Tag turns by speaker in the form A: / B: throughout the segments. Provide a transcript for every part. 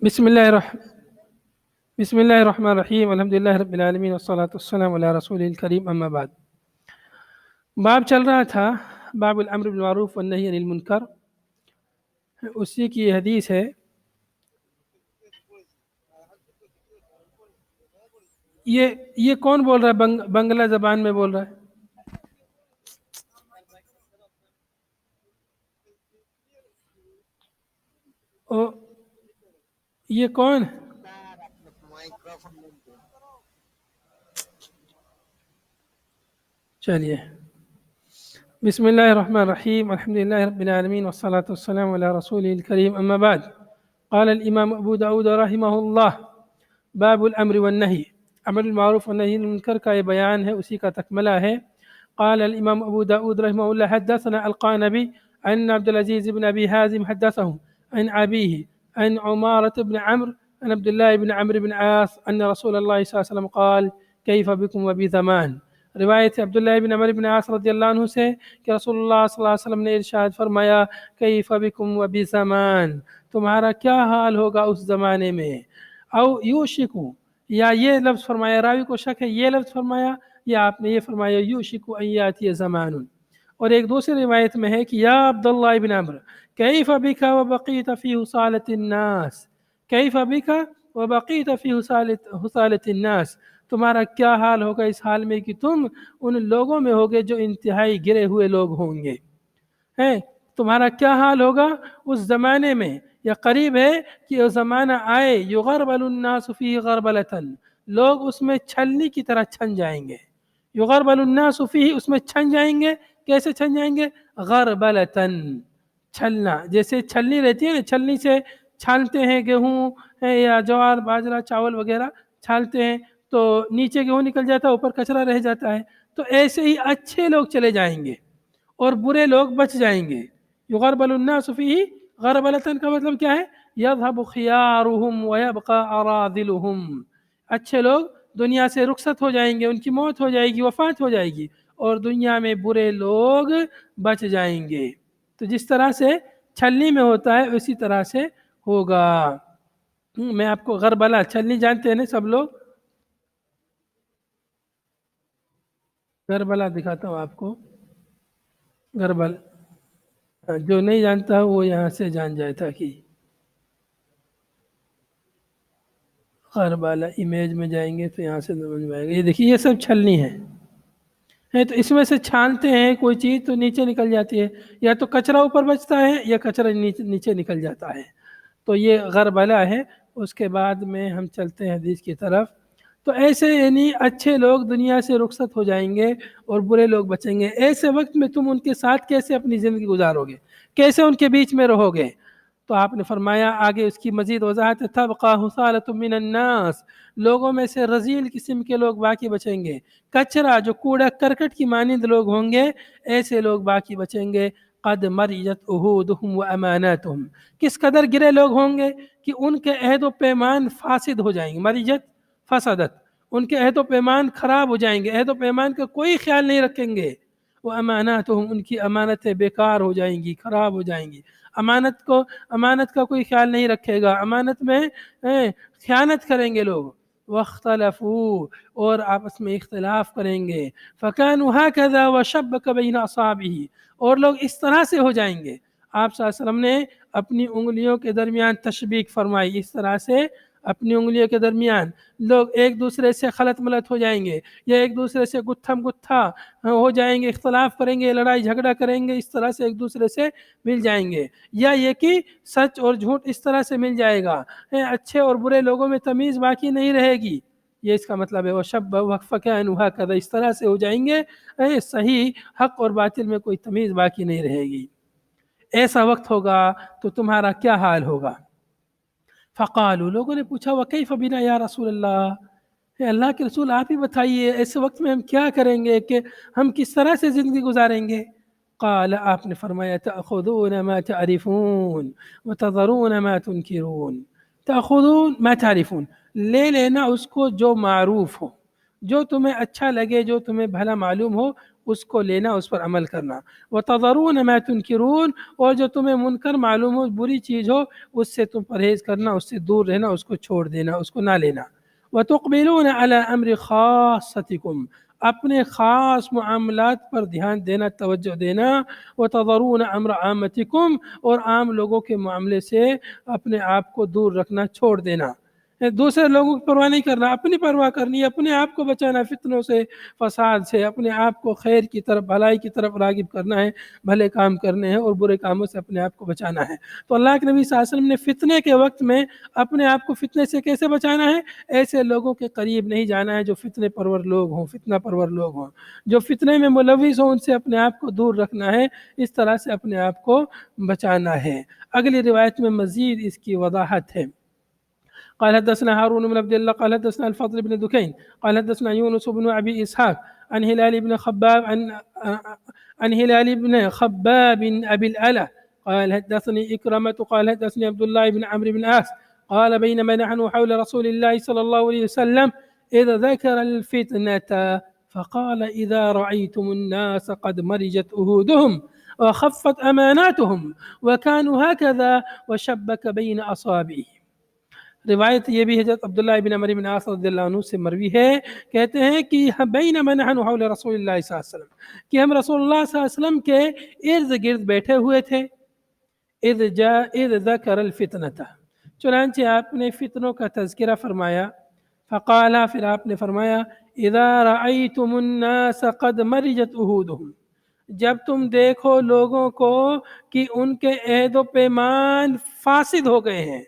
A: بسم اللہ الرحمن الرحیم، الحمدللہ رب العالمین والصلاة والسلام علی رسول الکریم، اما بعد۔ باب چل رہا تھا باب الامر بالمعروف والنہی عن المنکر، اسی کی حدیث ہے۔ یہ کون بول رہا ہے؟ بنگلہ زبان میں بول رہا ہے؟ یہ کون؟ چلیے، بسم اللہ الرحمن الرحیم، الحمدللہ رب العالمین والصلاة والسلام علی رسول الکریم، اما بعد۔ قال الامام ابو داود رحمہ اللہ باب الامر والنہی، امر المعروف والنہی عن المنکر کا یہ بیان ہے، اسی کا تکملہ ہے۔ قال الامام ابو داود رحمہ اللہ حدثنا القانبی عن عبد العزیز بن ابی حازم حدثه عن ابیہ عن عمارة بن عمرو عن عبد الله بن عمرو بن عاص ان رسول اللہ صلی اللہ علیہ وسلم قال کیف بکم وبی زمان۔ روایت عبداللہ بن عمرو بن عاص رضی اللہ عنہ سے کہ رسول اللہ صلی اللہ علیہ وسلم نے ارشاد فرمایا کیف بکم وبی زمان، تمہارا کیا حال ہوگا اس زمانے میں۔ او یوشکو، یا یہ لفظ فرمایا، راوی کو شک ہے یہ لفظ فرمایا یا آپ نے یہ فرمایا یوشکو ان یاتی زمان۔ اور ایک دوسری روایت میں ہے کہ یا عبداللہ بن عمرو کیف بک وبقیت فی حصالۃ الناس، کیف بک وبقیت فی حصالۃ الناس، تمہارا کیا حال ہوگا اس حال میں کہ تم ان لوگوں میں ہوگے جو انتہائی گرے ہوئے لوگ ہوں گے۔ تمہارا کیا حال ہوگا اس زمانے میں، یا قریب ہے کہ وہ زمانہ آئے یغربل الناس فیہ غربلۃ، لوگ اس میں چھلنی کی طرح چھن جائیں گے۔ یغربل الناس فیہ، اس میں چھن جائیں گے۔ کیسے چھن جائیں گے؟ غربلۃ، چھلنا، جیسے چھلنی رہتی ہے نا، چھلنی سے چھانتے ہیں گیہوں یا جوار باجرہ چاول وغیرہ چھانتے ہیں تو نیچے گیہوں نکل جاتا ہے، اوپر کچرا رہ جاتا ہے۔ تو ایسے ہی اچھے لوگ چلے جائیں گے اور برے لوگ بچ جائیں گے۔ یغربل الناس فیہ غربلۃ کا مطلب کیا ہے؟ یذهب خیارهم ویبقى اراذلهم، اچھے لوگ دنیا سے رخصت ہو جائیں گے، ان کی موت ہو جائے گی، وفات ہو جائے گی، اور دنیا میں برے لوگ بچ جائیں گے۔ تو جس طرح سے چھلنی میں ہوتا ہے اسی طرح سے ہوگا۔ میں آپ کو غربلہ، چھلنی جانتے ہیں نا سب لوگ؟ غربلہ دکھاتا ہوں آپ کو، غربل، جو نہیں جانتا وہ یہاں سے جان جائے، تاکہ غربلہ امیج میں جائیں گے تو یہاں سے سمجھ میں آئے گا۔ یہ دیکھیے، یہ سب چھلنی ہے تو اس میں سے چھانتے ہیں کوئی چیز تو نیچے نکل جاتی ہے، یا تو کچرا اوپر بچتا ہے یا کچرا نیچے نکل جاتا ہے، تو یہ غربلہ ہے۔ اس کے بعد میں ہم چلتے ہیں حدیث کی طرف۔ تو ایسے یعنی اچھے لوگ دنیا سے رخصت ہو جائیں گے اور برے لوگ بچیں گے۔ ایسے وقت میں تم ان کے ساتھ کیسے اپنی زندگی گزارو گے، کیسے ان کے بیچ میں رہو گے؟ تو آپ نے فرمایا آگے اس کی مزید وضاحت، تبقى حصالة من الناس، لوگوں میں سے رذیل قسم کے لوگ باقی بچیں گے، کچرا جو کوڑا کرکٹ کی مانند لوگ ہوں گے، ایسے لوگ باقی بچیں گے۔ قد مرجت عہودهم واماناتهم، کس قدر گرے لوگ ہوں گے کہ ان کے عہد و پیمان فاسد ہو جائیں گے۔ مرجت فسدت، ان کے عہد و پیمان خراب ہو جائیں گے، عہد و پیمان کا کوئی خیال نہیں رکھیں گے۔ وہ اماناتهم، ان کی امانتیں بیکار ہو جائیں گی، خراب ہو جائیں گی۔ امانت کا کوئی خیال نہیں رکھے گا، امانت میں خیانت کریں گے لوگ۔ واختلفوا، اور آپس میں اختلاف کریں گے۔ فكانوا هكذا وشبك بين اصابعه، اور لوگ اس طرح سے ہو جائیں گے۔ آپ صلی اللہ علیہ وسلم نے اپنی انگلیوں کے درمیان تشبیک فرمائی، اس طرح سے اپنی انگلیوں کے درمیان لوگ ایک دوسرے سے خلط ملط ہو جائیں گے، یا ایک دوسرے سے گتھم گتھا ہو جائیں گے، اختلاف کریں گے، لڑائی جھگڑا کریں گے، اس طرح سے ایک دوسرے سے مل جائیں گے۔ یا یہ کہ سچ اور جھوٹ اس طرح سے مل جائے گا، اچھے اور برے لوگوں میں تمیز باقی نہیں رہے گی، یہ اس کا مطلب ہے۔ وَشَبَّهُ فَكَانُوا هَكَذَا، اس طرح سے ہو جائیں گے، صحیح حق اور باطل میں کوئی تمیز باقی نہیں رہے گی۔ ایسا وقت ہوگا تو تمہارا کیا حال ہوگا؟ فقالوا، لوگوں نے پوچھا وَكَيْفَ بِنَا یا رسول اللہ، اللہ کے رسول آپ ہی بتائیے ایسے وقت میں ہم کیا کریں گے، کہ ہم کس طرح سے زندگی گزاریں گے؟ قال، آپ نے فرمایا تأخذون ما تعرفون وتذرون ما تنکرون۔ تأخذون ما تعرفون، لے لینا اس کو جو معروف ہو، جو تمہیں اچھا لگے، جو تمہیں بھلا معلوم ہو اس کو لینا، اس پر عمل کرنا. وَتَذَرُونَ مَا تُنْكِرُونَ، اور جو تمہیں منکر معلوم ہو، بری چیز ہو، اس سے تم پرہیز کرنا، اس سے دور رہنا، اس کو چھوڑ دینا، اس کو نہ لینا. وَتُقْبِلُونَ عَلَىٰ أَمْرِ خَاصَّتِكُمْ، اپنے خاص معاملات پر دھیان دینا، توجہ دینا. وَتَذَرُونَ أَمْرَ عَامَّتِكُمْ، اور عام لوگوں کے معاملے سے اپنے آپ کو دور رکھنا، چھوڑ دینا. دوسرے لوگوں کی پرواہ نہیں کرنا، اپنی پرواہ کرنی ہے، اپنے آپ کو بچانا فتنوں سے، فساد سے، اپنے آپ کو خیر کی طرف، بھلائی کی طرف راغب کرنا ہے، بھلے کام کرنے ہیں اور برے کاموں سے اپنے آپ کو بچانا ہے. تو اللہ کے نبی صلی اللہ علیہ وسلم نے فتنے کے وقت میں اپنے آپ کو فتنے سے کیسے بچانا ہے؟ ایسے لوگوں کے قریب نہیں جانا ہے جو فتنے پرور لوگ ہوں، فتنہ پرور لوگ ہوں، جو فتنے میں ملوث ہوں، ان سے اپنے آپ کو دور رکھنا ہے، اس طرح سے اپنے آپ کو بچانا ہے. اگلی روایت میں مزید اس کی وضاحت ہے. قال حدثنا هارون بن عبد الله قال حدثنا الفضل بن دكين قال حدثنا يونس بن أبي إسحاق عن هلال بن خباب عن هلال بن خباب أبي الألا قال حدثني إكرمة قال حدثني عبد الله بن عمرو بن عاص قال بينما نحن حول رسول الله صلى الله عليه وسلم إذ ذكر الفتنة فقال إذا رأيتم الناس قد مرجت أهودهم وخفت أماناتهم وكانوا هكذا وشبك بين أصابعهم. روایت یہ بھی حضرت عبداللہ ابن عمرو بن عاص رضی اللہ عنہ سے مروی ہے، کہتے ہیں کہ بینما نحن حول رسول اللہ صلی اللہ علیہ وسلم، کہ ہم رسول اللہ صلی اللہ علیہ وسلم کے ارد گرد بیٹھے ہوئے تھے. اذ ذکر الفتنۃ، چنانچہ آپ نے فتنوں کا تذکرہ فرمایا. فقال، پھر آپ نے فرمایا، اذا رأیتم الناس قد مرجت عہودہم، جب تم دیکھو لوگوں کو کہ ان کے عہد و پیمان فاسد ہو گئے ہیں،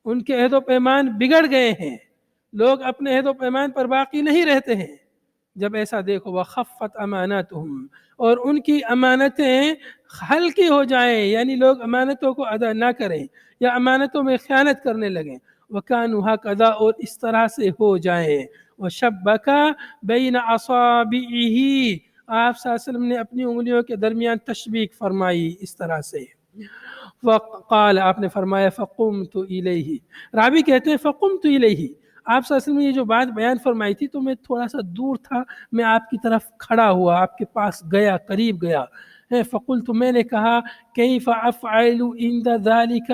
A: ان کے عہد و پیمان بگڑ گئے ہیں، لوگ اپنے عہد و پیمان پر باقی نہیں رہتے ہیں، جب ایسا دیکھو. وخفت اماناتہم، اور ان کی امانتیں ہلکی ہو جائیں، یعنی لوگ امانتوں کو ادا نہ کریں یا امانتوں میں خیانت کرنے لگیں. وکانوا ہکذا، اور اس طرح سے ہو جائیں. وشبک بین اصابعہ، آپ صلی اللہ علیہ وسلم نے اپنی انگلیوں کے درمیان تشبیک فرمائی اس طرح سے. وقال، آپ نے فرمایا، فقمت الیہ، راوی کہتے ہیں فقمت الیہ، آپ صلی اللہ علیہ وسلم نے یہ جو بات بیان فرمائی تھی تو میں تھوڑا سا دور تھا، میں آپ کی طرف کھڑا ہوا، آپ کے پاس گیا، قریب گیا. فقلت، میں نے کہا، کیف افعل عند ذلك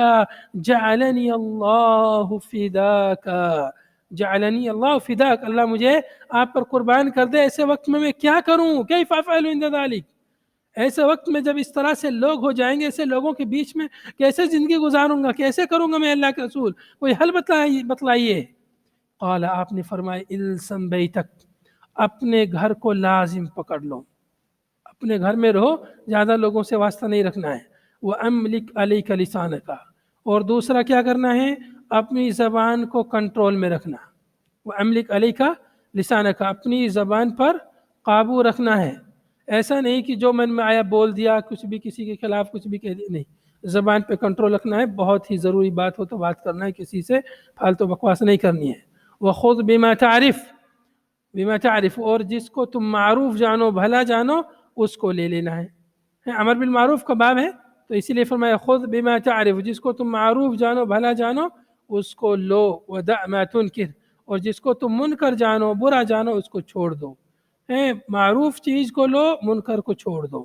A: جعلنی اللہ فداک، جعلنی اللہ فداک، اللہ مجھے آپ پر قربان کر دے، ایسے وقت میں کیا کروں؟ کیف افعل عند ذلك، ایسے وقت میں جب اس طرح سے لوگ ہو جائیں گے، ایسے لوگوں کے بیچ میں کیسے زندگی گزاروں گا، کیسے کروں گا میں اللہ کے رسول، کوئی حل بتلائیے. قال، آپ نے فرمایا، الزم بیتک، اپنے گھر کو لازم پکڑ لو، اپنے گھر میں رہو، زیادہ لوگوں سے واسطہ نہیں رکھنا ہے. وَأَمْلِكْ عَلَيْكَ لِسَانَكَ، اور دوسرا کیا کرنا ہے؟ اپنی زبان کو کنٹرول میں رکھنا. وَأَمْلِكْ عَلَيْكَ لِسَانَكَ، اپنی زبان پر قابو رکھنا ہے. ایسا نہیں کہ جو من میں آیا بول دیا، کچھ بھی کسی کے خلاف کچھ بھی کہہ دیا، نہیں، زبان پہ کنٹرول رکھنا ہے. بہت ہی ضروری بات ہو تو بات کرنا ہے، کسی سے فالتو بکواس نہیں کرنی ہے. وَخُذْ بِمَا تعرف، اور جس کو تم معروف جانو، بھلا جانو، اس کو لے لینا ہے. امر بالمعروف کا باب ہے تو اسی لیے فرمایا خذ بما تعرف، جس کو تم معروف جانو، بھلا جانو، اس کو لو. ودع ما تنکر، اور جس کو تم منکر جانو، برا جانو، اس کو چھوڑ دو. معروف چیز کو لو، منکر کو چھوڑ دو.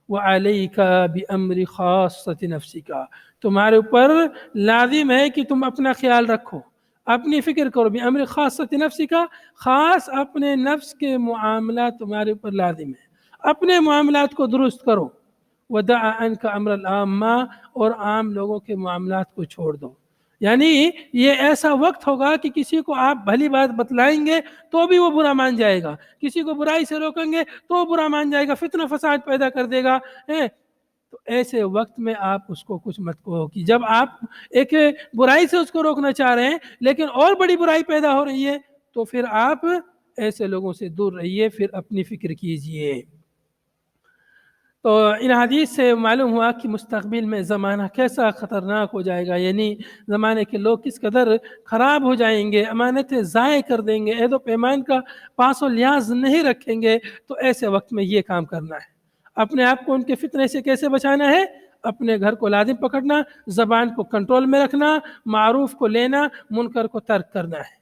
A: وعلیک بامر خاصۃ نفسک، تمہارے اوپر لازم ہے کہ تم اپنا خیال رکھو، اپنی فکر کرو. بامر خاصۃ نفسک، خاص اپنے نفس کے معاملات تمہارے اوپر لازم ہے، اپنے معاملات کو درست کرو. ودع عنک امر العامہ، اور عام لوگوں کے معاملات کو چھوڑ دو. یعنی یہ ایسا وقت ہوگا کہ کسی کو آپ بھلی بات بتلائیں گے تو بھی وہ برا مان جائے گا، کسی کو برائی سے روکیں گے تو برا مان جائے گا، فتنہ فساد پیدا کر دے گا. تو ایسے وقت میں آپ اس کو کچھ مت کہو، کہ جب آپ ایک برائی سے اس کو روکنا چاہ رہے ہیں لیکن اور بڑی برائی پیدا ہو رہی ہے، تو پھر آپ ایسے لوگوں سے دور رہیے، پھر اپنی فکر کیجئے. تو ان حدیث سے معلوم ہوا کہ مستقبل میں زمانہ کیسا خطرناک ہو جائے گا، یعنی زمانے کے لوگ کس قدر خراب ہو جائیں گے، امانتیں ضائع کر دیں گے، عہد و پیمان کا پاس و لحاظ نہیں رکھیں گے. تو ایسے وقت میں یہ کام کرنا ہے. اپنے آپ کو ان کے فتنے سے کیسے بچانا ہے؟ اپنے گھر کو لازم پکڑنا، زبان کو کنٹرول میں رکھنا، معروف کو لینا، منکر کو ترک کرنا ہے.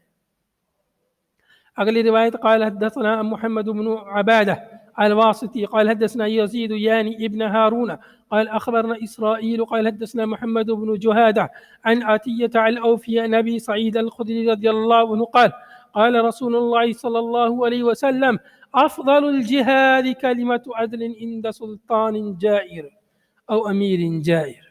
A: اگلی روایت، قال حدثنا محمد بن عبادہ الواسطي قال حدثنا يزيد يعني ابن هارون قال أخبرنا إسرائيل قال حدثنا محمد بن جهادة عن عطية الأوفي عن أبي سعيد الخدري رضي الله عنه قال قال رسول الله صلى الله عليه وسلم أفضل الجهاد كلمة عدل عند سلطان جائر أو أمير جائر.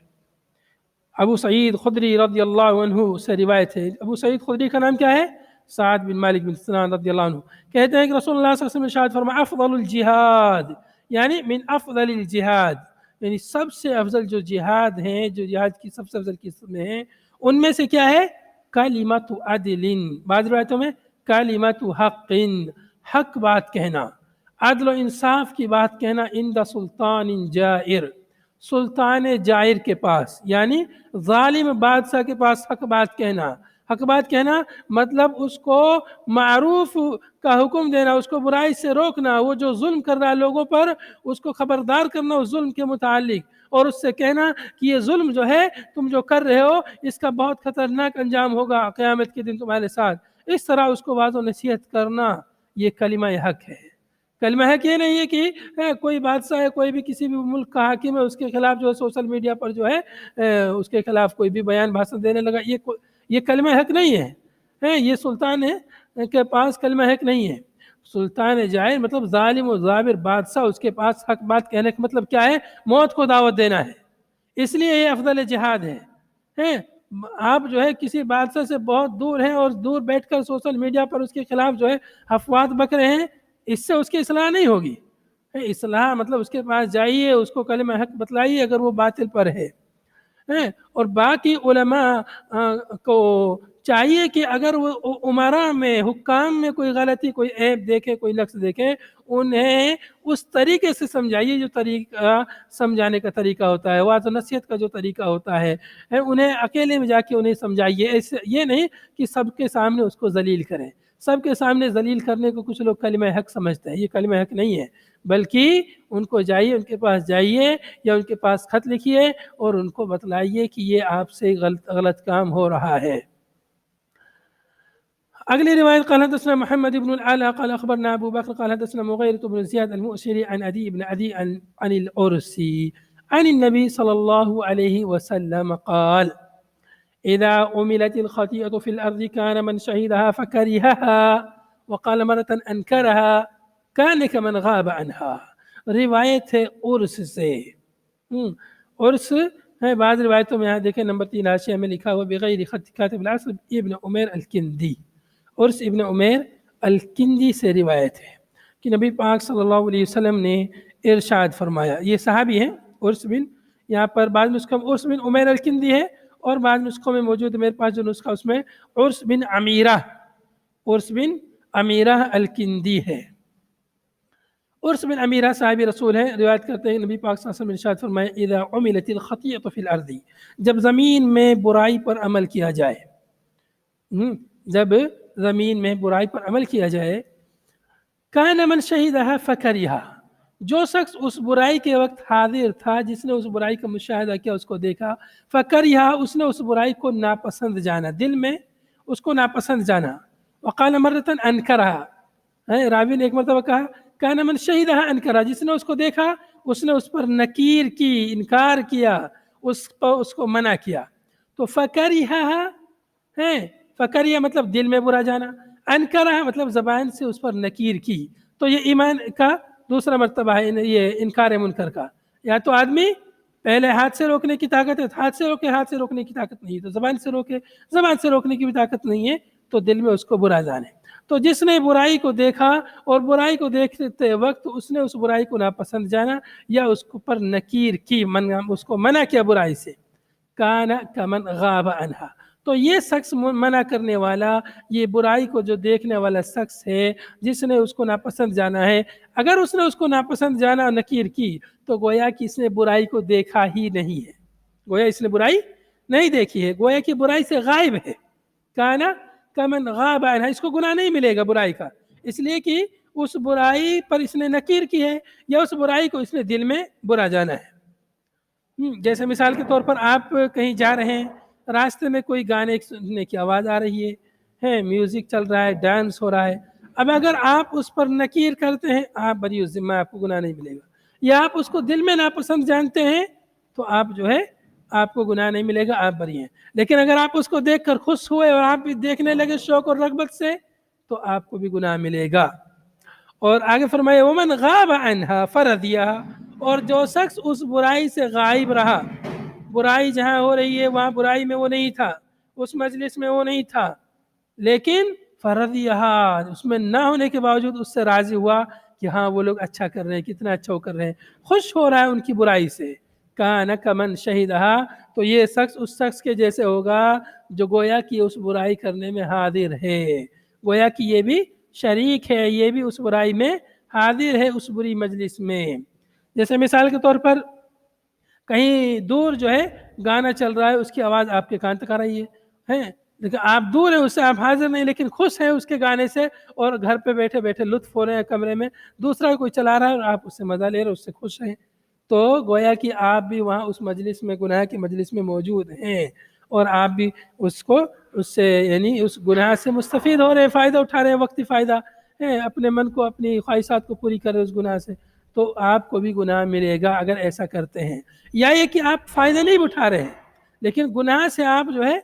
A: ابو سعید خدری رضی اللہ عنہ سے روایت ہے. ابو سعید خدری کا نام کیا ہے؟ سعد بن مالک بن سنان رضی اللہ عنہ. کہتے ہیں کہ رسول اللہ صلی اللہ علیہ وسلم نے ارشاد فرمایا افضل الجہاد یعنی من افضل الجہاد یعنی سب سے افضل جو جہاد ہیں، جو جہاد کی سب سے افضل قسمیں ہیں، ان میں سے کیا ہے؟ کلمۃ عدل، بعض روایتوں میں کلمۃ حق، حق بات کہنا، عدل و انصاف کی بات کہنا، عند سلطان جائر، سلطان جائر کے پاس، یعنی ظالم بادشاہ کے پاس حق بات کہنا. حق بات کہنا مطلب اس کو معروف کا حکم دینا، اس کو برائی سے روکنا، وہ جو ظلم کر رہا ہے لوگوں پر اس کو خبردار کرنا اس ظلم کے متعلق، اور اس سے کہنا کہ یہ ظلم جو ہے تم جو کر رہے ہو اس کا بہت خطرناک انجام ہوگا قیامت کے دن تمہارے ساتھ. اس طرح اس کو واضح و نصیحت کرنا، یہ کلمہ حق ہے. کلمہ حق یہ نہیں ہے کہ کوئی بادشاہ ہے، کوئی بھی کسی بھی ملک کا حاکم ہے، اس کے خلاف جو ہے سوشل میڈیا پر جو ہے اس کے خلاف کوئی بھی بیان بھاشن دینے لگا، یہ کلمہ حق نہیں ہے. یہ سلطان کے پاس کلمہ حق نہیں ہے. سلطان جائر مطلب ظالم و جابر بادشاہ، اس کے پاس حق بات کہنے کا مطلب کیا ہے؟ موت کو دعوت دینا ہے. اس لیے یہ افضل جہاد ہے. آپ جو ہے کسی بادشاہ سے بہت دور ہیں اور دور بیٹھ کر سوشل میڈیا پر اس کے خلاف جو ہے افواہ بک رہے ہیں، اس سے اس کی اصلاح نہیں ہوگی. اصلاح مطلب اس کے پاس جائیے، اس کو کلمہ حق بتلائیے اگر وہ باطل پر ہے. اور باقی علماء کو چاہیے کہ اگر وہ امراء میں، حکام میں کوئی غلطی، کوئی عیب دیکھے، کوئی نقص دیکھے، انہیں اس طریقے سے سمجھائیے جو طریقہ سمجھانے کا طریقہ ہوتا ہے، واضح نصیحت کا جو طریقہ ہوتا ہے، انہیں اکیلے میں جا کے انہیں سمجھائیے. یہ نہیں کہ سب کے سامنے اس کو ذلیل کریں. سب کے سامنے ذلیل کرنے کو کچھ لوگ کلمہ حق سمجھتے ہیں، یہ کلمہ حق نہیں ہے، بلکہ ان کو جائیے، ان کے پاس جائیے یا ان کے پاس خط لکھیے اور ان کو بتلائیے کہ یہ آپ سے غلط کام ہو رہا ہے. اگلی روایت قال حدثنا محمد بن العلاء قال اخبرنا ابو بكر قال حدثنا مغيرة بن زياد المؤشري عن عدي بن عدي عن الأرسي عن النبي صلى الله عليه وسلم قال إذا عملت الخطيئة في الأرض كان من شهدها فكرهها وقال مرة أنكرها كان كمن غاب عنها. روایت ہے عرس سے. عرس ہے بعض روایتوں میں، یہاں دیکھیں نمبر 3 حاشیہ میں لکھا ہوا بغیر خط کاتب العصر ابن عمیر الکندی. عرس ابن عمیر الکندی سے روایت ہے کہ نبی پاک صلی اللہ علیہ وسلم نے ارشاد فرمایا. یہ صحابی ہیں عرس بن، یہاں پر بعض نسخوں میں عرس بن عمیر الکندی ہے اور بعض نسخوں میں موجود ہے، میرے پاس جو نسخہ اس میں عرس بن عمیرہ، عرس بن عمیرہ الکندی ہے. عرس بن عمیرہ صحابی رسول ہیں، روایت کرتے ہیں نبی پاک صلی اللہ علیہ وسلم نے ارشاد فرمایا اذا عملت الخطیئۃ فی الارض، جب زمین میں برائی پر عمل کیا جائے، جب زمین میں برائی پر عمل کیا جائے، کان من شہدها فکرہا، جو شخص اس برائی کے وقت حاضر تھا، جس نے اس برائی کا مشاہدہ کیا، اس کو دیکھا، فکرہا، اس نے اس برائی کو ناپسند جانا، دل میں اس کو ناپسند جانا. وقال مرۃ انکرہا، راوی نے ایک مرتبہ کہا کان من شہدها انکرہا، جس نے اس کو دیکھا اس نے اس پر نکیر کی، انکار کیا، اس کو منع کیا. تو فکرہا ہے، فکرہا مطلب دل میں برا جانا، انکرہا مطلب زبان سے اس پر نکیر کی. تو یہ ایمان کا دوسرا مرتبہ ہے، یہ انکار منکر کا. یا تو آدمی پہلے ہاتھ سے روکنے کی طاقت ہے، ہاتھ سے روکے، ہاتھ سے روکنے کی طاقت نہیں ہے، تو زبان سے روکے، زبان سے روکنے کی بھی طاقت نہیں ہے، تو دل میں اس کو برا جانے. تو جس نے برائی کو دیکھا اور برائی کو دیکھتے وقت اس نے اس برائی کو ناپسند جانا یا اس پر نکیر کی، اس کو منع کیا برائی سے، کان کمن غاب عنہا، تو یہ شخص منع کرنے والا، یہ برائی کو جو دیکھنے والا شخص ہے جس نے اس کو ناپسند جانا ہے، اگر اس نے اس کو ناپسند جانا اور نکیر کی تو گویا کہ اس نے برائی کو دیکھا ہی نہیں ہے، گویا اس نے برائی نہیں دیکھی ہے، گویا کہ برائی سے غائب ہے. کانا کمن غاب عنہا، اس کو گناہ نہیں ملے گا برائی کا، اس لیے کہ اس برائی پر اس نے نکیر کی ہے یا اس برائی کو اس نے دل میں برا جانا ہے. جیسے مثال کے طور پر آپ کہیں جا رہے ہیں، راستے میں کوئی گانے سننے کی آواز آ رہی ہے، میوزک چل رہا ہے، ڈانس ہو رہا ہے، اب اگر آپ اس پر نکیر کرتے ہیں آپ بری الذمہ، آپ کو گناہ نہیں ملے گا، یا آپ اس کو دل میں ناپسند جانتے ہیں تو آپ جو ہے آپ کو گناہ نہیں ملے گا، آپ بری ہیں۔ لیکن اگر آپ اس کو دیکھ کر خوش ہوئے اور آپ بھی دیکھنے لگے شوق اور رغبت سے تو آپ کو بھی گناہ ملے گا۔ اور آگے فرمائے ومن غاب عنہا فرضیها، اور جو شخص اس برائی سے غائب رہا، برائی جہاں ہو رہی ہے وہاں برائی میں وہ نہیں تھا، اس مجلس میں وہ نہیں تھا، لیکن فرضیها، اس میں نہ ہونے کے باوجود اس سے راضی ہوا کہ ہاں وہ لوگ اچھا کر رہے ہیں، کتنا اچھا وہ کر رہے ہیں، خوش ہو رہا ہے ان کی برائی سے، کان کمن شہیدہا، تو یہ شخص اس شخص کے جیسے ہوگا جو گویا کہ اس برائی کرنے میں حاضر ہے، گویا کہ یہ بھی شریک ہے، یہ بھی اس برائی میں حاضر ہے، اس بری مجلس میں۔ جیسے مثال کے طور پر کہیں دور جو ہے گانا چل رہا ہے، اس کی آواز آپ کے کان تک آ رہی ہے، لیکن آپ دور ہیں اس سے، آپ حاضر نہیں، لیکن خوش ہیں اس کے گانے سے، اور گھر پہ بیٹھے بیٹھے لطف ہو رہے ہیں کمرے میں، دوسرا کوئی چلا رہا ہے اور آپ اس سے مزہ لے رہے ہیں، اس سے خوش ہیں، تو گویا کہ آپ بھی وہاں اس مجلس میں، گناہ کی مجلس میں موجود ہیں، اور آپ بھی اس کو، اس سے یعنی اس گناہ سے مستفید ہو رہے ہیں، فائدہ اٹھا رہے ہیں، وقتی فائدہ ہے، اپنے من کو، اپنی خواہشات کو پوری کر رہے ہیں اس گناہ سے، تو آپ کو بھی گناہ ملے گا اگر ایسا کرتے ہیں۔ یا یہ کہ آپ فائدہ نہیں اٹھا رہے ہیں لیکن گناہ سے آپ جو ہے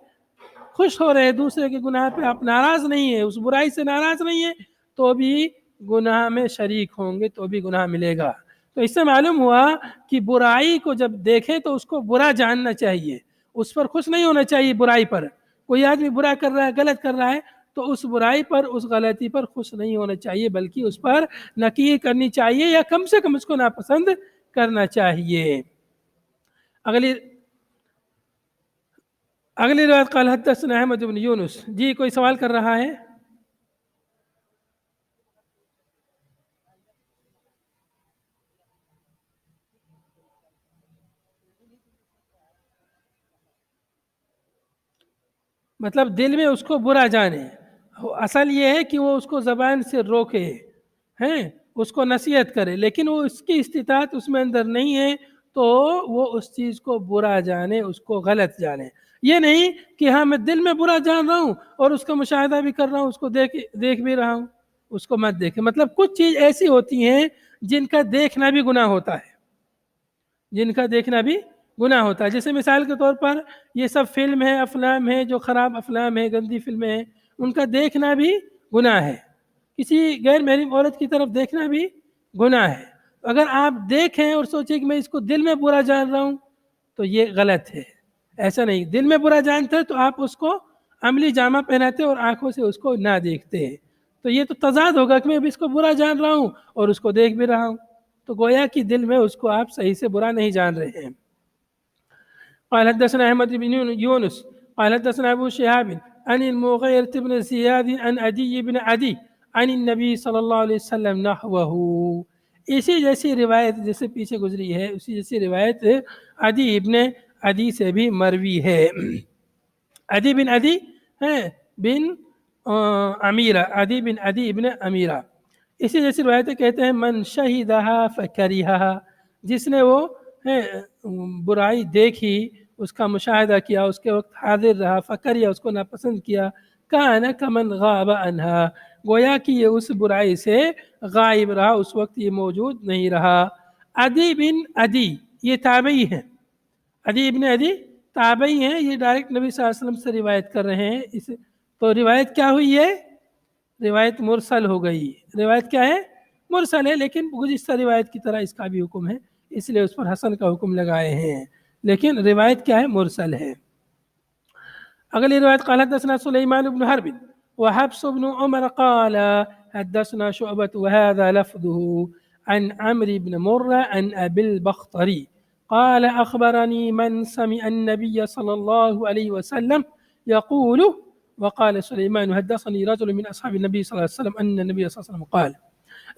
A: خوش ہو رہے ہیں، دوسرے کے گناہ پہ آپ ناراض نہیں ہیں، اس برائی سے ناراض نہیں ہیں، تو بھی گناہ میں شریک ہوں گے، تو بھی گناہ ملے گا۔ تو اس سے معلوم ہوا کہ برائی کو جب دیکھیں تو اس کو برا جاننا چاہیے، اس پر خوش نہیں ہونا چاہیے۔ برائی پر کوئی آدمی برا کر رہا ہے، غلط کر رہا ہے، تو اس برائی پر، اس غلطی پر خوش نہیں ہونا چاہیے، بلکہ اس پر نکیر کرنی چاہیے، یا کم سے کم اس کو ناپسند کرنا چاہیے۔ اگلی روایت قال حدثنا احمد بن یونس، جی کوئی سوال کر رہا ہے؟ مطلب دل میں اس کو برا جانے، اصل یہ ہے کہ وہ اس کو زبان سے روکے ہیں، اس کو نصیحت کرے، لیکن وہ اس کی استطاعت اس میں اندر نہیں ہے، تو وہ اس چیز کو برا جانے، اس کو غلط جانے۔ یہ نہیں کہ ہاں میں دل میں برا جان رہا ہوں اور اس کا مشاہدہ بھی کر رہا ہوں، اس کو دیکھ بھی رہا ہوں، اس کو مت دیکھے۔ مطلب کچھ چیز ایسی ہوتی ہیں جن کا دیکھنا بھی گناہ ہوتا ہے، جن کا دیکھنا بھی گناہ ہوتا ہے۔ جیسے مثال کے طور پر یہ سب فلم ہے، افلام ہے، جو خراب افلام ہے، گندی فلمیں ہیں، ان کا دیکھنا بھی گناہ ہے۔ کسی غیر محرم عورت کی طرف دیکھنا بھی گناہ ہے۔ اگر آپ دیکھیں اور سوچیں کہ میں اس کو دل میں برا جان رہا ہوں تو یہ غلط ہے۔ ایسا نہیں، دل میں برا جانتے تو آپ اس کو عملی جامہ پہناتے اور آنکھوں سے اس کو نہ دیکھتے، تو یہ تو تضاد ہوگا کہ میں اب اس کو برا جان رہا ہوں اور اس کو دیکھ بھی رہا ہوں، تو گویا کہ دل میں اس کو آپ صحیح سے برا نہیں جان رہے ہیں۔ قال حدثنا احمد بن يونس قال حدثنا ابو شهاب عن المغيرة بن زياد عن عدي بن عدي عن النبي صلی اللہ علیہ وسلم نحوه، اسی جیسی روایت جیسے پیچھے گزری ہے، اسی جیسی روایت عدی ابن عدی سے بھی مروی ہے۔ عدی بن عدی بن امیرہ، عدی بن عدی ابن امیرہ، اسی جیسی روایتیں کہتے ہیں من شہدہا فکریہا، جس نے وہ برائی دیکھی، اس کا مشاہدہ کیا، اس کے وقت حاضر رہا، فکریہ، اس کو ناپسند کیا، کان کمن غاب عنہا، گویا کہ یہ اس برائی سے غائب رہا، اس وقت یہ موجود نہیں رہا۔ عدی بن عدی یہ تابعی ہیں، عدی بن عدی تابعی ہیں، یہ ڈائریکٹ نبی صلی اللہ علیہ وسلم سے روایت کر رہے ہیں، تو روایت کیا ہوئی ہے؟ روایت مرسل ہو گئی۔ روایت کیا ہے؟ مرسل ہے، لیکن گزشتہ روایت کی طرح اس کا بھی حکم ہے، اس لیے اس پر حسن کا حکم لگائے ہیں، لیکن روایت کیا ہے؟ مرسل ہے۔ اگلی روایت قال حدثنا سلیمان بن حرب وحفص بن عمر قال حدثنا شعبة وهذا لفظه عن عمرو بن مرة عن أبي البختري قال أخبرني من سمع النبي صلى الله عليه وسلم يقول وقال سليمان حدثني رجل من أصحاب النبي صلى الله عليه وسلم أن النبي صلى الله عليه وسلم قال،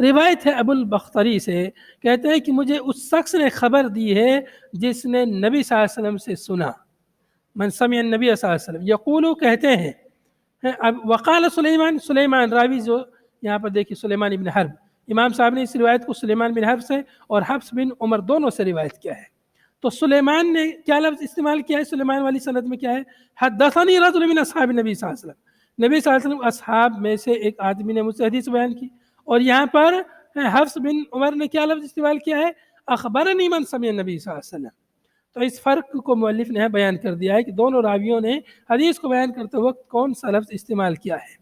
A: روایت ہے ابو البختری سے، کہتے ہیں کہ مجھے اس شخص نے خبر دی ہے جس نے نبی صلی اللہ علیہ وسلم سے سنا، من سمع النبی صلی اللہ علیہ وسلم یقول، کہتے ہیں، وقال سلیمان، سلیمان راوی جو یہاں پر دیکھیے سلیمان بن حرب، امام صاحب نے اس روایت کو سلیمان بن حرب سے اور حفص بن عمر دونوں سے روایت کیا ہے، تو سلیمان نے کیا لفظ استعمال کیا ہے؟ سلیمان والی سند میں کیا ہے؟ حدثنی رجل من اصحاب النبی صلی اللہ علیہ وسلم، نبی صلی اللہ علیہ وسلم اصحاب میں سے ایک آدمی نے مجھ سے حدیث بیان کی، اور یہاں پر حفص بن عمر نے کیا لفظ استعمال کیا ہے؟ اخبرنی من سمع النبی صلی اللہ علیہ وسلم. تو اس فرق کو مؤلف نے بیان کر دیا ہے کہ دونوں راویوں نے حدیث کو بیان کرتے وقت کون سا لفظ استعمال کیا ہے.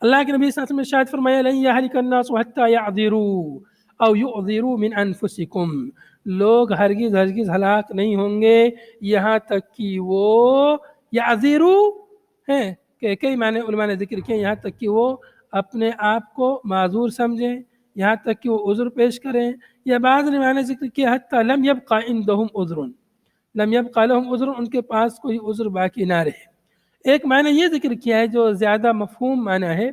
A: اللہ کے نبی صلی اللہ علیہ وسلم نے شاید فرمایا لن یہلک الناس حتی یعذروا او یعذروا من انفسکم، لوگ ہرگز ہرگز ہلاک نہیں ہوں گے یہاں تک کہ وہ یعذروا ہیں کہ کئی معنی علماء نے ذکر کیا، یہاں تک کہ وہ اپنے آپ کو معذور سمجھیں، یہاں تک کہ وہ عذر پیش کریں، یا بعض علماء نے ذکر کیا حتی لم یبقى عندهم عذر، لم یبقى لهم عذر، ان کے پاس کوئی عذر باقی نہ رہے. ایک معنی یہ ذکر کیا ہے جو زیادہ مفہوم معنی ہے،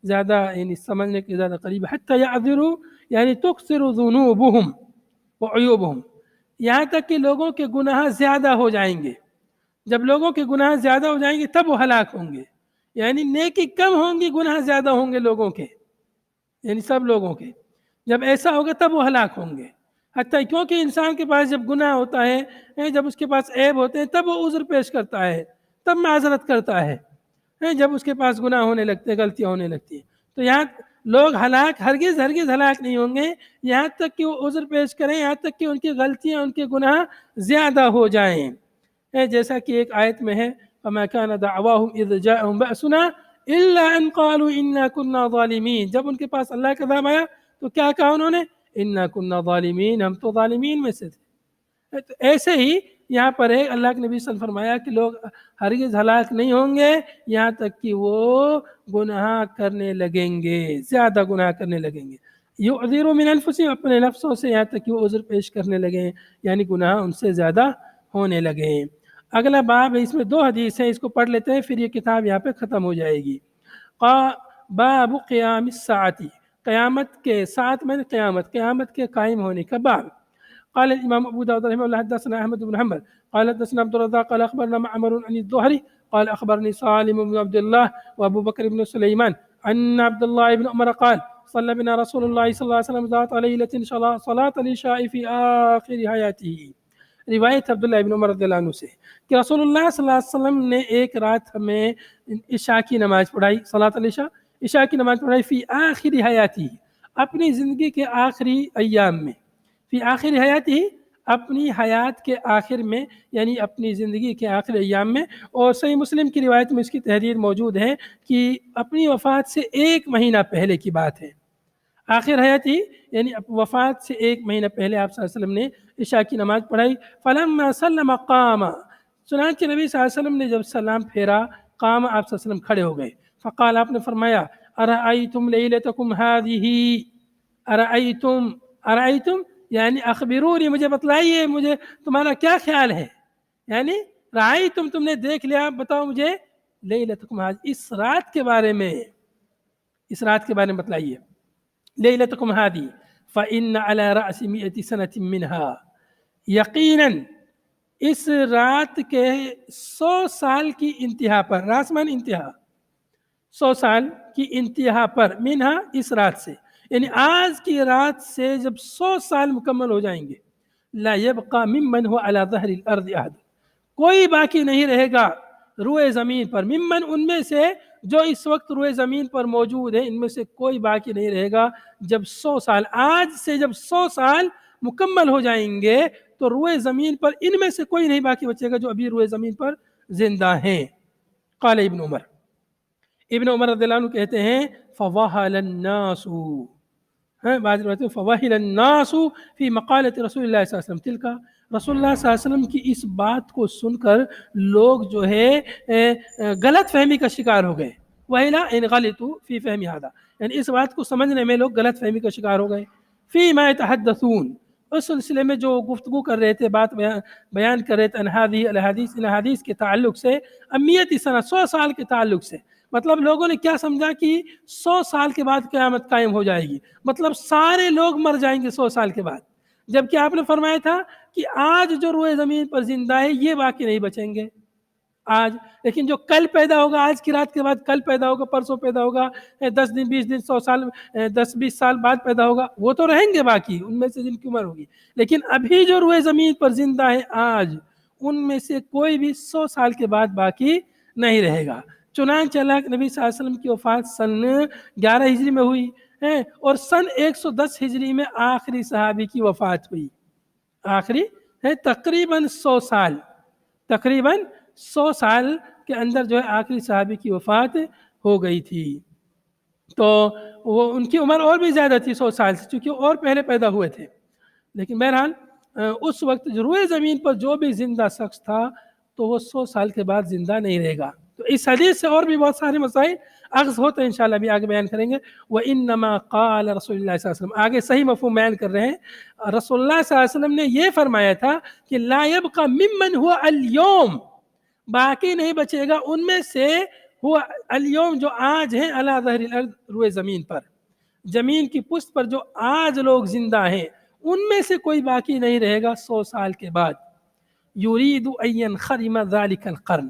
A: زیادہ یعنی سمجھنے کے زیادہ قریب، حتی یعذروا یعنی تکثر ذنوبهم وعیوبهم، یہاں تک کہ لوگوں کے گناہ زیادہ ہو جائیں گے. جب لوگوں کے گناہ زیادہ ہو جائیں گے تب وہ ہلاک ہوں گے، یعنی نیکی کم ہوں گی گناہ زیادہ ہوں گے لوگوں کے، یعنی سب لوگوں کے. جب ایسا ہوگا تب وہ ہلاک ہوں گے. حتیٰ کیونکہ انسان کے پاس جب گناہ ہوتا ہے، جب اس کے پاس عیب ہوتے ہیں تب وہ عذر پیش کرتا ہے، تب معذرت کرتا ہے. جب اس کے پاس گناہ ہونے لگتے ہیں، غلطیاں ہونے لگتی ہیں، تو یہاں لوگ ہلاک ہرگز ہرگز ہلاک نہیں ہوں گے یہاں تک کہ وہ عذر پیش کریں، یہاں تک کہ ان کی غلطیاں، ان کے گناہ زیادہ ہو جائیں. جیسا کہ ایک آیت میں ہے فَمَا كَانَ دَعْوَاهُمْ إِذْ جَاءَهُمْ بَأْسُنَا إِلَّا أَنْ قَالُوا إِنَّا كُنَّا ظَالِمِينَ، جب ان کے پاس اللہ کا عذاب آیا تو کیا کہا انہوں نے؟ إِنَّا كُنَّا ظَالِمِينَ، ہم تو ظالمین میں سے تھے. تو ایسے ہی یہاں پر ہے اللہ کے نبی صلی اللہ علیہ وسلم فرمایا کہ لوگ ہرگز ہلاک نہیں ہوں گے یہاں تک کہ وہ گناہ کرنے لگیں گے، زیادہ گناہ کرنے لگیں گے. یعذروا من انفسہم، اپنے نفسوں سے، یہاں تک کہ وہ عذر پیش کرنے لگیں، یعنی گناہ ان سے زیادہ ہونے لگیں. اگلا باب ہے، اس میں 2 حدیث ہیں، اس کو پڑھ لیتے ہیں پھر یہ کتاب یہاں پہ ختم ہو جائے گی. باب قیام الساعۃ، قیامت کے ساتھ میں قیامت کے قائم ہونے کا باب. قال الامام ابو داود رحمه الله حدثنا احمد بن حنبل قال حدثنا عبد الرزاق قال اخبرنا معمر عن الزهري قال اخبرني سالم بن عبد الله وابو بكر بن سليمان ان عبد الله بن عمر قال صلى بنا رسول الله صلى الله عليه وسلم ذات ليلة صلاة العشاء في آخر حياته. روایت عبداللہ ابن عمر رضی اللہ عنہ سے کہ رسول اللہ صلی اللہ علیہ وسلم نے ایک رات ہمیں عشاء کی نماز پڑھائی، صلاۃ العشاء، عشاء کی نماز پڑھائی فی آخر حیاتی، اپنی زندگی کے آخری ایام میں، فی آخر حیاتی، اپنی حیات کے آخر میں، یعنی اپنی زندگی کے آخری ایام میں. اور صحیح مسلم کی روایت میں اس کی تحریر موجود ہے کہ اپنی وفات سے 1 مہینہ پہلے کی بات ہے. آخر حیاتی یعنی وفات سے 1 مہینہ پہلے آپ صلی اللہ علیہ وسلم نے عشاء کی نماز پڑھائی. فلما سلم قام، چنانچہ نبی صلی اللہ علیہ وسلم نے جب سلام پھیرا، قام، آپ صلی اللہ علیہ وسلم کھڑے ہو گئے. فقال، آپ نے فرمایا ارأیتم لیلتکم ہذہ، ارأیتم یعنی اخبرونی، مجھے بتلائیے، مجھے تمہارا کیا خیال ہے، یعنی رأیتم، تم نے دیکھ لیا، بتاؤ مجھے، لیلتکم ہذہ، اس رات کے بارے میں، اس رات کے بارے میں بتلائیے. لیلتکم ہذہ فإن علی رأس 100 سنة منها، یقیناً اس رات کے 100 سال کی انتہا پر، راسمان انتہا، 100 سال کی انتہا پر، منہا اس رات سے، یعنی آج کی رات سے جب 100 سال مکمل ہو جائیں گے، لا یبقى ممن هو على ظہر الارض احد، کوئی باقی نہیں رہے گا روئے زمین پر، ممن ان میں سے جو اس وقت روئے زمین پر موجود ہے، ان میں سے کوئی باقی نہیں رہے گا جب 100 سال، آج سے جب 100 سال مکمل ہو جائیں گے تو روئے زمین پر ان میں سے کوئی نہیں باقی بچے گا جو ابھی روئے زمین پر زندہ ہیں. قال ابن عمر، ابن عمر رضی اللہ عنہ کہتے ہیں فوہل الناس، بعض روایت میں فوہل الناس فی مقالۃ رسول اللہ صلی اللہ علیہ وسلم، تلک، رسول اللہ صلی اللہ علیہ وسلم کی اس بات کو سن کر لوگ جو ہے غلط فہمی کا شکار ہو گئے. وَإِلَا إِنْ غَلِطُوا فِي فَهْمِ هَذَا، یعنی اس بات کو سمجھنے میں لوگ غلط فہمی کا شکار ہو گئے. فِي مَا يَتَحَدَّثُونَ، اس سلسلے میں جو گفتگو کر رہے تھے، بات بیان کر رہے تھے، ان حدیث کے تعلق سے، امیت سنہ، 100 سال کے تعلق سے. مطلب لوگوں نے کیا سمجھا کہ 100 سال کے بعد قیامت قائم ہو جائے گی، مطلب سارے لوگ مر جائیں گے 100 سال کے بعد، جبکہ آپ نے فرمایا تھا کہ آج جو روئے زمین پر زندہ ہے یہ باقی نہیں بچیں گے آج، لیکن جو کل پیدا ہوگا، آج کی رات کے بعد کل پیدا ہوگا، پرسوں پیدا ہوگا، 10 دن 20 دن 100 سال 10-20 سال بعد پیدا ہوگا، وہ تو رہیں گے باقی، ان میں سے جن کی عمر ہوگی. لیکن ابھی جو روئے زمین پر زندہ ہے آج، ان میں سے کوئی بھی 100 سال کے بعد باقی نہیں رہے گا. چنانچہ اللہ کے نبی صلی اللہ علیہ وسلم کی وفات سن 11 ہجری میں ہوئی ہے اور سن 110 ہجری میں آخری صحابی کی وفات ہوئی. آخری ہے تقریباً 100 سال کے اندر جو ہے آخری صحابی کی وفات ہو گئی تھی. تو وہ ان کی عمر اور بھی زیادہ تھی 100 سال سے، چونکہ اور پہلے پیدا ہوئے تھے. لیکن بہرحال اس وقت روئے زمین پر جو بھی زندہ شخص تھا تو وہ 100 سال کے بعد زندہ نہیں رہے گا. تو اس حدیث سے اور بھی بہت سارے مسائل اخذ ہوتے ہیں، انشاءاللہ بھی آگے بیان کریں گے. وَإِنَّمَا قَالَ رسول اللہ صلی اللہ علیہ وسلم، آگے صحیح مفہوم بیان کر رہے ہیں. رسول اللہ صلی اللہ علیہ وسلم نے یہ فرمایا تھا کہ لا يبقى ممن هو اليوم، باقی نہیں بچے گا ان میں سے ہوا اليوم جو آج ہیں علی ظہر الارض، روئے زمین پر، زمین کی پشت پر جو آج لوگ زندہ ہیں ان میں سے کوئی باقی نہیں رہے گا 100 سال کے بعد. یرید ان ينخرم ذلك القرن،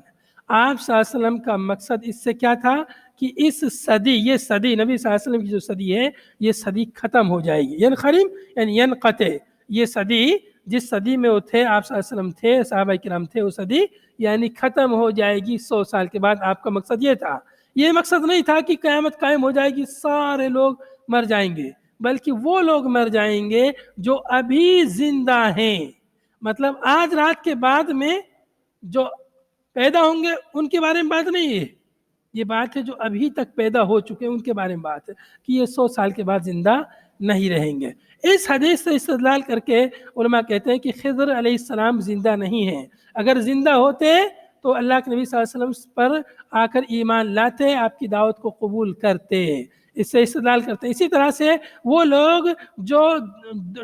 A: آپ صلی اللہ علیہ وسلم کا مقصد اس سے کیا تھا کہ اس صدی، یہ صدی نبی صلی اللہ علیہ وسلم کی جو صدی ہے یہ صدی ختم ہو جائے گی. ینخرم یعنی ینقطع، یہ صدی جس صدی میں وہ تھے آپ صلی اللہ علیہ وسلم تھے، صحابہ کرام تھے، وہ صدی یعنی ختم ہو جائے گی 100 سال کے بعد. آپ کا مقصد یہ تھا. یہ مقصد نہیں تھا کہ قیامت قائم ہو جائے گی سارے لوگ مر جائیں گے، بلکہ وہ لوگ مر جائیں گے جو ابھی زندہ ہیں. مطلب آج رات کے بعد میں جو پیدا ہوں گے ان کے بارے میں بات نہیں ہے، یہ بات ہے جو ابھی تک پیدا ہو چکے ہیں ان کے بارے میں بات ہے کہ یہ 100 سال کے بعد زندہ نہیں رہیں گے. اس حدیث سے استدلال کر کے علماء کہتے ہیں کہ خضر علیہ السلام زندہ نہیں ہیں. اگر زندہ ہوتے تو اللہ کے نبی صلی اللہ علیہ وسلم پر آ کر ایمان لاتے، آپ کی دعوت کو قبول کرتے. اس سے استدلال کرتے ہیں. اسی طرح سے وہ لوگ جو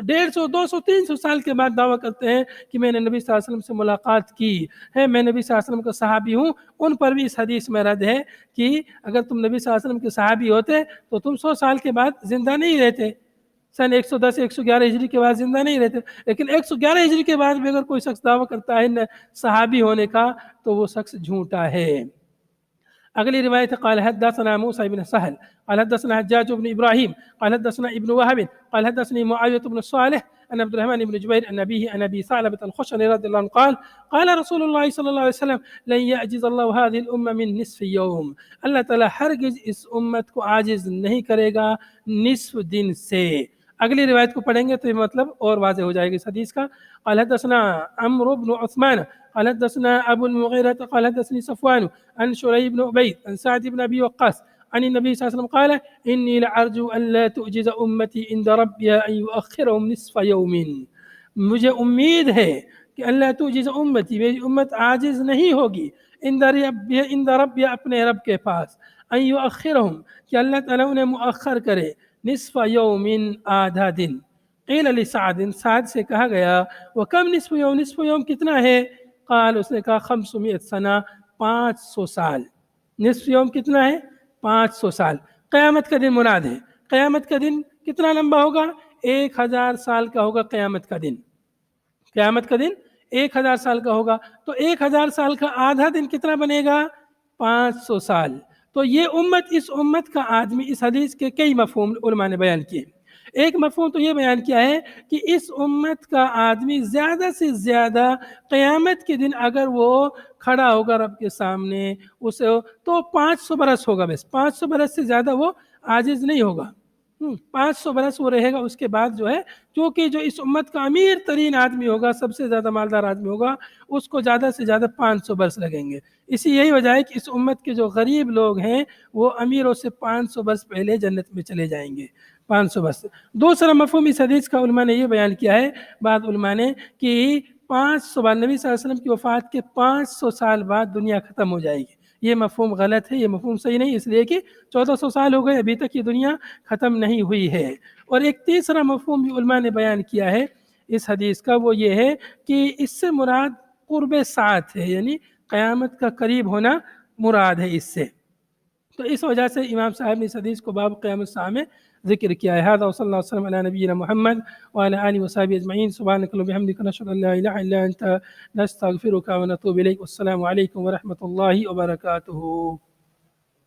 A: 150 200 300 سال کے بعد دعویٰ کرتے ہیں کہ میں نے نبی صلی اللہ علیہ وسلم سے ملاقات کی ہے، میں نبی صلی اللہ علیہ وسلم کا صحابی ہوں، ان پر بھی اس حدیث میں رد ہے کہ اگر تم نبی صلی اللہ علیہ وسلم کے صحابی ہوتے تو تم 100 سال کے بعد زندہ نہیں رہتے، سن 110 111 ہجری کے بعد زندہ نہیں رہتے. لیکن 111 ہجری کے بعد بھی اگر کوئی شخص دعویٰ کرتا ہے صحابی ہونے کا تو وہ شخص جھوٹا ہے. اگلی روایت قال حدثنا موسى بن سهل قال حدثنا حجاج بن ابراهيم قال حدثنا ابن وهب قال حدثني معاويه بن صالح ان عبد الرحمن بن جبير عن ابيه عن ابي ثعلبة الخشني رضي الله عنه قال قال رسول الله صلى الله عليه وسلم لن يعجز الله هذه الامه من نصف يوم، اللہ تعالی ہرگز اس امت کو عاجز نہیں کرے گا نصف دن سے. اگلی روایت کو پڑھیں گے تو یہ مطلب اور واضح ہو جائے گا اس حدیث کا. قال حدثنا عمرو بن عثمان قال حدثنا ابو المغيرة قال حدثني صفوان عن شريح بن عبيد عن سعد بن ابي وقاص عن النبي صلى الله عليه وسلم قال اني لارجو ان لا تعجز امتي عند ربها ان يؤخرهم نصف يوم، مجھے امید ہے کہ اللہ تعجز امتی، میری امت عاجز نہیں ہوگی عند ربها اپنے رب کے پاس، ان يؤخرهم کہ اللہ تعالیٰ انہیں مؤخر کرے، نصف یوم آدھا دن. قیل لسعد، سعد سے کہا گیا وکم نصف یوم، نصف یوم کتنا ہے؟ قال، اس نے کہا 500 سنہ، 500 سال. نصف یوم کتنا ہے؟ 500 سال. قیامت کا دن مراد ہے. قیامت کا دن کتنا لمبا ہوگا؟ 1000 سال کا ہوگا قیامت کا دن. قیامت کا دن 1000 سال کا ہوگا. تو 1000 سال کا آدھا دن کتنا بنے گا؟ 500 سال. تو یہ امت، اس امت کا آدمی، اس حدیث کے کئی مفہوم علماء نے بیان کیے. ایک مفہوم تو یہ بیان کیا ہے کہ اس امت کا آدمی زیادہ سے زیادہ قیامت کے دن اگر وہ کھڑا ہوگا رب کے سامنے اسے تو 500 برس ہوگا، بس 500 برس سے زیادہ وہ عاجز نہیں ہوگا. 500 برس وہ رہے گا. اس کے بعد جو ہے کیونکہ جو اس امت کا امیر ترین آدمی ہوگا، سب سے زیادہ مالدار آدمی ہوگا، اس کو زیادہ سے زیادہ 500 برس لگیں گے. اسی یہی وجہ ہے کہ اس امت کے جو غریب لوگ ہیں وہ امیروں سے 500 برس پہلے جنت میں چلے جائیں گے. 500 برس. دوسرا مفہوم اس حدیث کا علماء نے یہ بیان کیا ہے، بعض علماء نے، کہ 500 بعد نبی صلی اللہ علیہ وسلم کی وفات کے 500 سال بعد دنیا ختم ہو جائے گی. یہ مفہوم غلط ہے، یہ مفہوم صحیح نہیں، اس لیے کہ 1400 سال ہو گئے ابھی تک یہ دنیا ختم نہیں ہوئی ہے. اور ایک تیسرا مفہوم بھی علماء نے بیان کیا ہے اس حدیث کا، وہ یہ ہے کہ اس سے مراد قرب ساعت ہے، یعنی قیامت کا قریب ہونا مراد ہے اس سے. تو اس وجہ سے امام صاحب نے اس حدیث کو باب قیام الساعہ میں ذکر کیا ہے. هذا وصلی اللہ وسلم علی نبینا محمد وعلى آله وصحبه اجمعین. سبحانك اللهم وبحمدك نشهد ان لا اله الا انت نستغفرك ونتوب اليك. والسلام علیکم ورحمۃ اللہ وبرکاتہ.